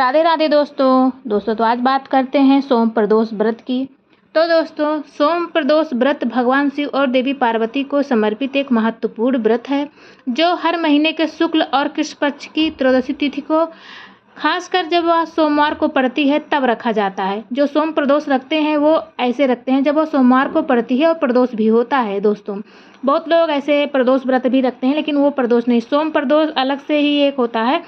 राधे राधे दोस्तों तो आज बात करते हैं सोम प्रदोष व्रत की। तो दोस्तों, सोम प्रदोष व्रत भगवान शिव और देवी पार्वती को समर्पित एक महत्वपूर्ण व्रत है जो हर महीने के शुक्ल और कृष्ण पक्ष की त्रयोदशी तिथि को, खासकर जब वह सोमवार को पड़ती है तब रखा जाता है। जो सोम प्रदोष रखते हैं वो ऐसे रखते हैं जब वो सोमवार को पड़ती है और प्रदोष भी होता है। दोस्तों, बहुत लोग ऐसे प्रदोष व्रत भी रखते हैं, लेकिन वो प्रदोष नहीं, सोम प्रदोष अलग से ही एक होता है।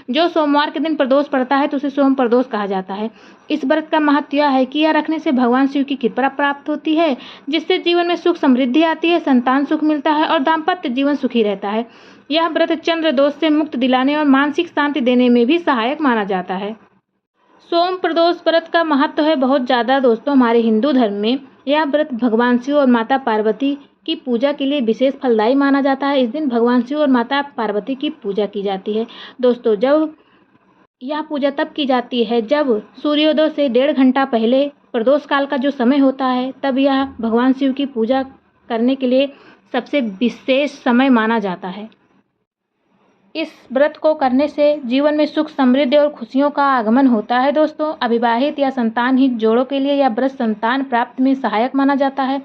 जो सोमवार के दिन प्रदोष पड़ता है तो उसे सोम प्रदोष कहा जाता है। इस व्रत का महत्व यह है कि यह रखने से भगवान शिव की कृपा प्राप्त होती है, जिससे जीवन में सुख समृद्धि आती है, संतान सुख मिलता है और दाम्पत्य जीवन सुखी रहता है। यह व्रत चंद्र दोष से मुक्त दिलाने और मानसिक शांति देने में भी सहायक माना जाता है। सोम प्रदोष व्रत का महत्व है बहुत ज़्यादा दोस्तों। हमारे हिंदू धर्म में यह व्रत भगवान शिव और माता पार्वती की पूजा के लिए विशेष फलदायी माना जाता है। इस दिन भगवान शिव और माता पार्वती की पूजा की जाती है। दोस्तों, जब यह पूजा तब की जाती है जब सूर्योदय से 1.5 घंटा पहले प्रदोष काल का जो समय होता है, तब यह भगवान शिव की पूजा करने के लिए सबसे विशेष समय माना जाता है। इस व्रत को करने से जीवन में सुख समृद्धि और खुशियों का आगमन होता है। दोस्तों, अविवाहित या संतानहीन जोड़ों के लिए यह व्रत संतान प्राप्ति में सहायक माना जाता है।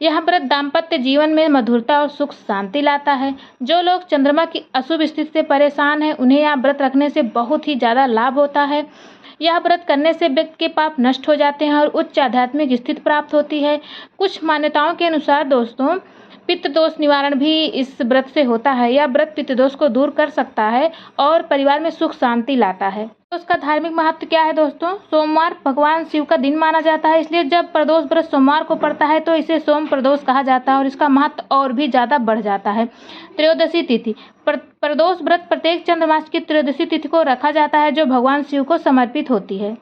यह व्रत दाम्पत्य जीवन में मधुरता और सुख शांति लाता है। जो लोग चंद्रमा की अशुभ स्थिति से परेशान हैं, उन्हें यह व्रत रखने से बहुत ही ज़्यादा लाभ होता है। यह व्रत करने से व्यक्ति के पाप नष्ट हो जाते हैं और उच्च आध्यात्मिक स्थिति प्राप्त होती है। कुछ मान्यताओं के अनुसार दोस्तों, पितृ दोष निवारण भी इस व्रत से होता है। यह व्रत पितृ दोष को दूर कर सकता है और परिवार में सुख शांति लाता है। तो उसका धार्मिक महत्व क्या है दोस्तों? सोमवार भगवान शिव का दिन माना जाता है, इसलिए जब प्रदोष व्रत सोमवार को पड़ता है तो इसे सोम प्रदोष कहा जाता है और इसका महत्व और भी ज़्यादा बढ़ जाता है। त्रयोदशी तिथि प्रदोष व्रत प्रत्येक चंद्रमास की त्रयोदशी तिथि को रखा जाता है, जो भगवान शिव को समर्पित होती है।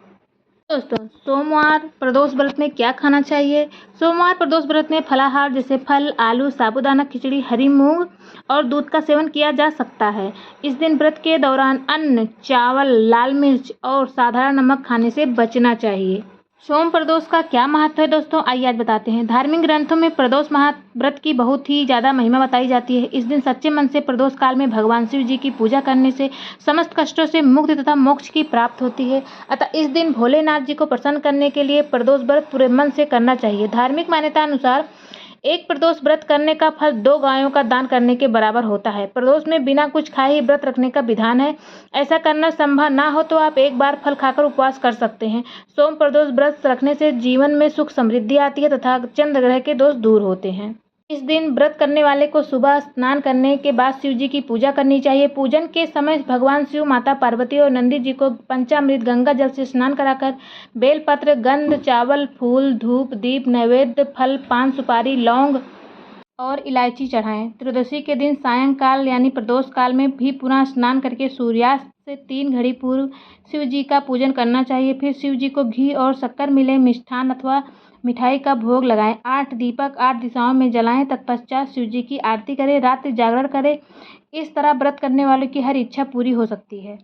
दोस्तों, सोमवार प्रदोष व्रत में क्या खाना चाहिए? सोमवार प्रदोष व्रत में फलाहार जैसे फल, आलू, साबूदाना खिचड़ी, हरी मूंग और दूध का सेवन किया जा सकता है। इस दिन व्रत के दौरान अन्न, चावल, लाल मिर्च और साधारण नमक खाने से बचना चाहिए। सोम प्रदोष का क्या महत्व है दोस्तों? आइए आज बताते हैं। धार्मिक ग्रंथों में प्रदोष व्रत की बहुत ही ज़्यादा महिमा बताई जाती है। इस दिन सच्चे मन से प्रदोष काल में भगवान शिव जी की पूजा करने से समस्त कष्टों से मुक्ति तथा मोक्ष की प्राप्त होती है। अतः इस दिन भोलेनाथ जी को प्रसन्न करने के लिए प्रदोष व्रत पूरे मन से करना चाहिए। धार्मिक मान्यता अनुसार एक प्रदोष व्रत करने का फल 2 गायों का दान करने के बराबर होता है। प्रदोष में बिना कुछ खाए ही व्रत रखने का विधान है। ऐसा करना संभव ना हो तो आप एक बार फल खाकर उपवास कर सकते हैं। सोम प्रदोष व्रत रखने से जीवन में सुख समृद्धि आती है तथा चंद्र ग्रह के दोष दूर होते हैं। इस दिन व्रत करने वाले को सुबह स्नान करने के बाद शिव जी की पूजा करनी चाहिए। पूजन के समय भगवान शिव, माता पार्वती और नंदी जी को पंचामृत गंगा जल से स्नान कराकर बेलपत्र, गंध, चावल, फूल, धूप, दीप, नैवेद्य, फल, पान, सुपारी, लौंग और इलायची चढ़ाएं। त्रयोदशी के दिन सायंकाल यानी प्रदोष काल में भी पुनः स्नान करके सूर्यास्त से 3 घड़ी पूर्व शिव जी का पूजन करना चाहिए। फिर शिव जी को घी और शक्कर मिले मिष्ठान अथवा मिठाई का भोग लगाएं। 8 दीपक 8 दिशाओं में जलाएं। तत्पश्चात शिव जी की आरती करें, रात्रि जागरण करें। इस तरह व्रत करने वालों की हर इच्छा पूरी हो सकती है।